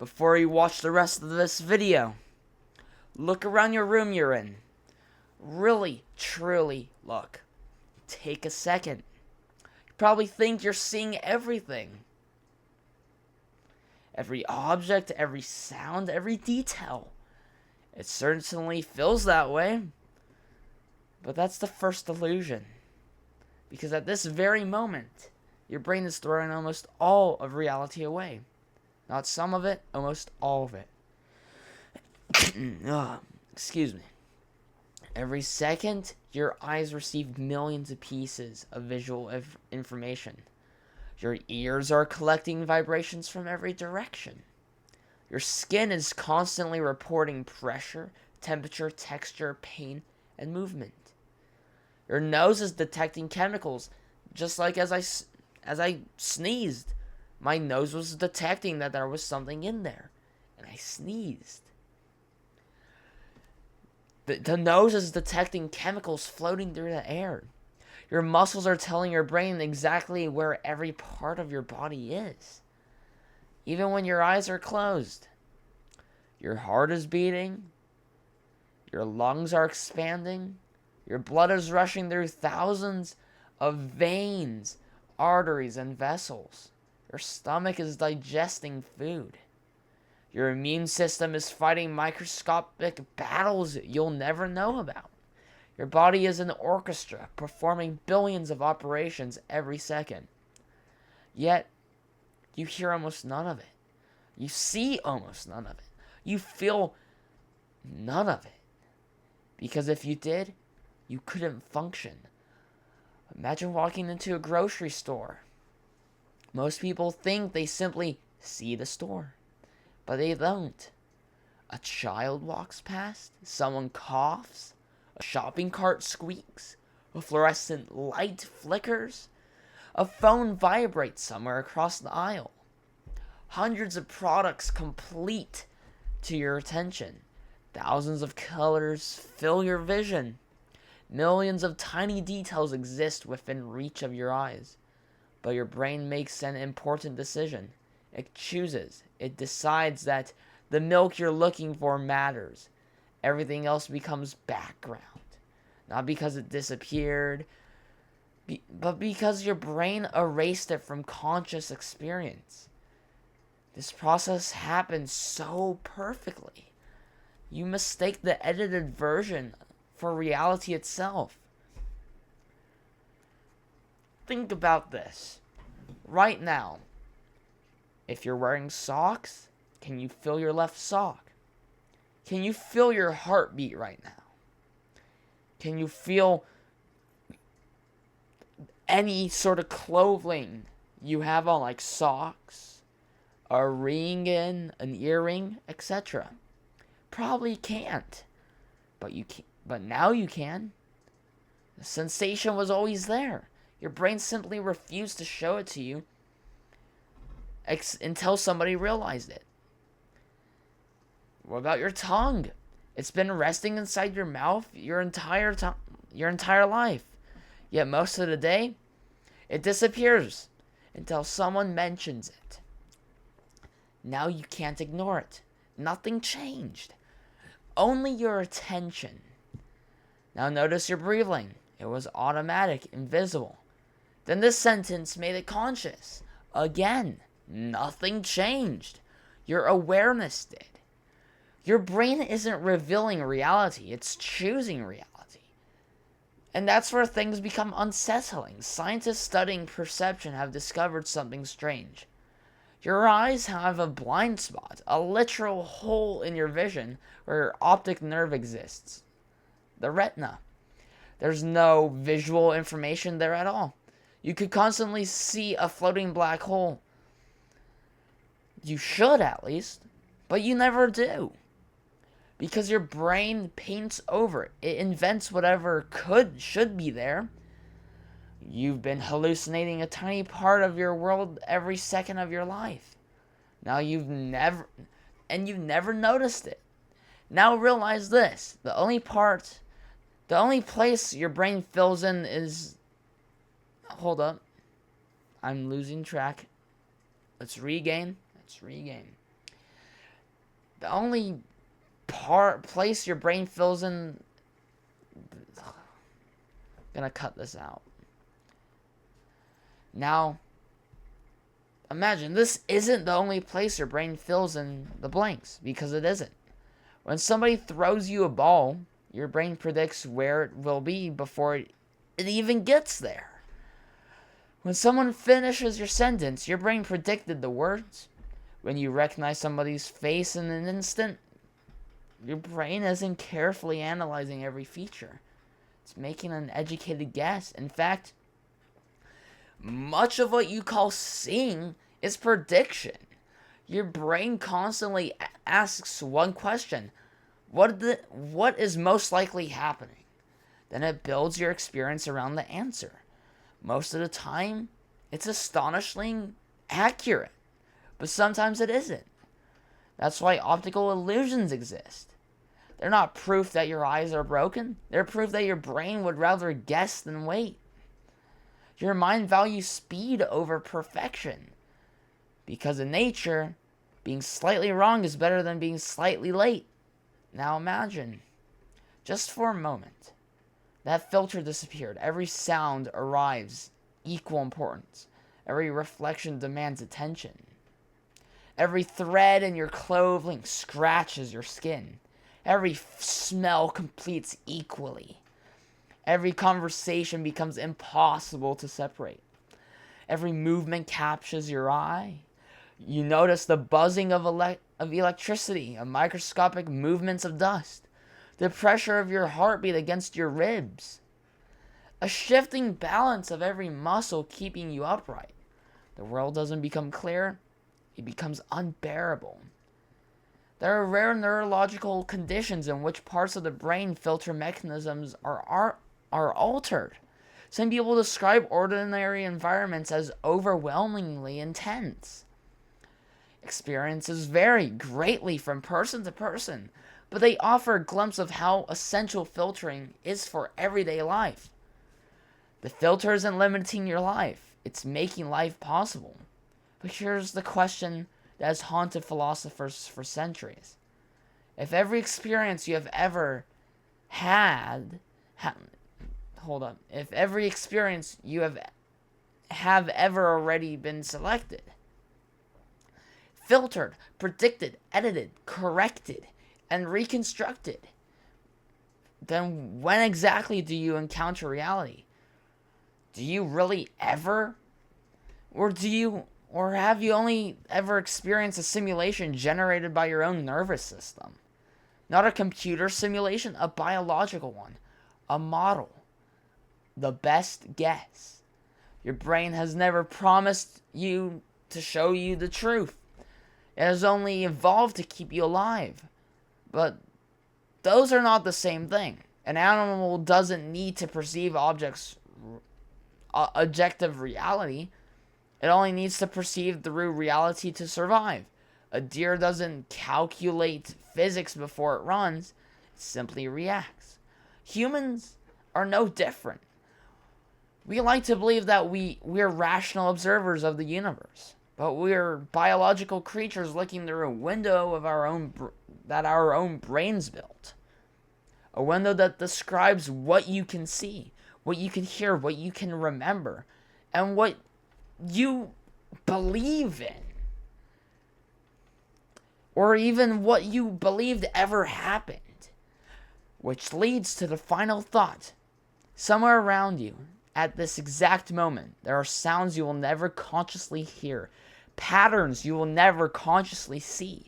before you watch the rest of this video, look around your room you're in. Really, truly look. Take a second. You probably think you're seeing everything. Every object, every sound, every detail. It certainly feels that way. But that's the first illusion. Because at this very moment, your brain is throwing almost all of reality away. Not some of it, almost all of it. Excuse me. Every second, your eyes receive millions of pieces of visual information. Your ears are collecting vibrations from every direction. Your skin is constantly reporting pressure, temperature, texture, pain, and movement. Your nose is detecting chemicals, just like as I sneezed. My nose was detecting that there was something in there, and I sneezed. The nose is detecting chemicals floating through the air. Your muscles are telling your brain exactly where every part of your body is. Even when your eyes are closed. Your heart is beating. Your lungs are expanding. Your blood is rushing through thousands of veins, arteries, and vessels. Your stomach is digesting food. Your immune system is fighting microscopic battles you'll never know about. Your body is an orchestra performing billions of operations every second. Yet, you hear almost none of it. You see almost none of it. You feel none of it. Because if you did, you couldn't function. Imagine walking into a grocery store. Most people think they simply see the store, but they don't. A child walks past, someone coughs, a shopping cart squeaks, a fluorescent light flickers, a phone vibrates somewhere across the aisle. Hundreds of products complete to your attention. Thousands of colors fill your vision. Millions of tiny details exist within reach of your eyes. But your brain makes an important decision. It chooses. It decides that the milk you're looking for matters. Everything else becomes background. Not because it disappeared, but because your brain erased it from conscious experience. This process happens so perfectly. You mistake the edited version for reality itself. Think about this. Right now, if you're wearing socks, can you feel your left sock? Can you feel your heartbeat right now? Can you feel any sort of clothing you have on, like socks, a ring in, an earring, etc.? Probably can't. But now you can. The sensation was always there. Your brain simply refused to show it to you until somebody realized it. What about your tongue? It's been resting inside your mouth your entire life. Yet most of the day, it disappears until someone mentions it. Now you can't ignore it. Nothing changed. Only your attention. Now notice your breathing. It was automatic, invisible. Then this sentence made it conscious. Again, nothing changed. Your awareness did. Your brain isn't revealing reality, it's choosing reality. And that's where things become unsettling. Scientists studying perception have discovered something strange. Your eyes have a blind spot, a literal hole in your vision where your optic nerve exists. The retina. There's no visual information there at all. You could constantly see a floating black hole. You should, at least. But you never do. Because your brain paints over it. It invents whatever should be there. You've been hallucinating a tiny part of your world every second of your life. Now you've never noticed it. Now realize this. The only place your brain fills in is... Hold up. I'm losing track. Let's regain. The only place your brain fills in. Gonna cut this out. Now, imagine this isn't the only place your brain fills in the blanks, because it isn't. When somebody throws you a ball, your brain predicts where it will be before it even gets there. When someone finishes your sentence, your brain predicted the words. When you recognize somebody's face in an instant, your brain isn't carefully analyzing every feature. It's making an educated guess. In fact, much of what you call seeing is prediction. Your brain constantly asks one question: what is most likely happening? Then it builds your experience around the answer. Most of the time, it's astonishingly accurate, but sometimes it isn't. That's why optical illusions exist. They're not proof that your eyes are broken. They're proof that your brain would rather guess than wait. Your mind values speed over perfection. Because in nature, being slightly wrong is better than being slightly late. Now imagine, just for a moment, that filter disappeared. Every sound arrives equal importance. Every reflection demands attention. Every thread in your clothing scratches your skin. Every smell completes equally. Every conversation becomes impossible to separate. Every movement captures your eye. You notice the buzzing of electricity, of microscopic movements of dust, the pressure of your heartbeat against your ribs, a shifting balance of every muscle keeping you upright. The world doesn't become clear, it becomes unbearable. There are rare neurological conditions in which parts of the brain filter mechanisms are altered. Some people describe ordinary environments as overwhelmingly intense. Experiences vary greatly from person to person, but they offer a glimpse of how essential filtering is for everyday life. The filter isn't limiting your life, it's making life possible. But here's the question that has haunted philosophers for centuries. If every experience you have ever if every experience you have ever already been selected, filtered, predicted, edited, corrected, and reconstructed, then when exactly do you encounter reality? Do you really ever? Or have you only ever experienced a simulation generated by your own nervous system? Not a computer simulation, a biological one. A model. The best guess. Your brain has never promised you to show you the truth. It has only evolved to keep you alive. But those are not the same thing. An animal doesn't need to perceive objective reality. It only needs to perceive through reality to survive. A deer doesn't calculate physics before it runs. It simply reacts. Humans are no different. We like to believe that we're rational observers of the universe. But we're biological creatures looking through a window of that our own brains built. A window that describes what you can see, what you can hear, what you can remember, and what you believe in, or even what you believed ever happened. Which leads to the final thought. Somewhere around you, at this exact moment, there are sounds you will never consciously hear, patterns you will never consciously see,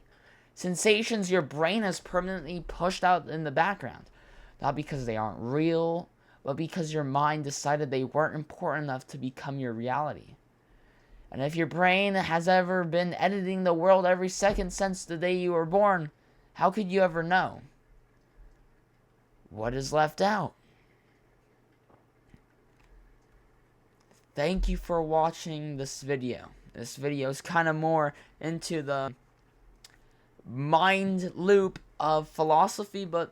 sensations your brain has permanently pushed out in the background, not because they aren't real, but because your mind decided they weren't important enough to become your reality. And if your brain has ever been editing the world every second since the day you were born, how could you ever know? What is left out? Thank you for watching this video. This video is kind of more into the mind loop of philosophy, but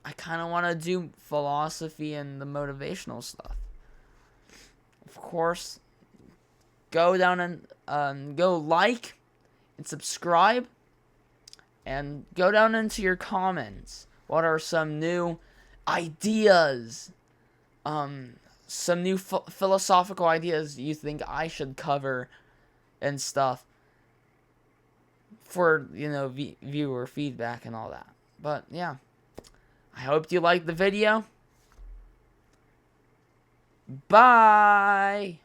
I kind of want to do philosophy and the motivational stuff. Of course, go down and go like and subscribe, And go down into your comments. What are some new ideas? Some new philosophical ideas you think I should cover and stuff for, viewer feedback and all that. But yeah, I hope you liked the video. Bye.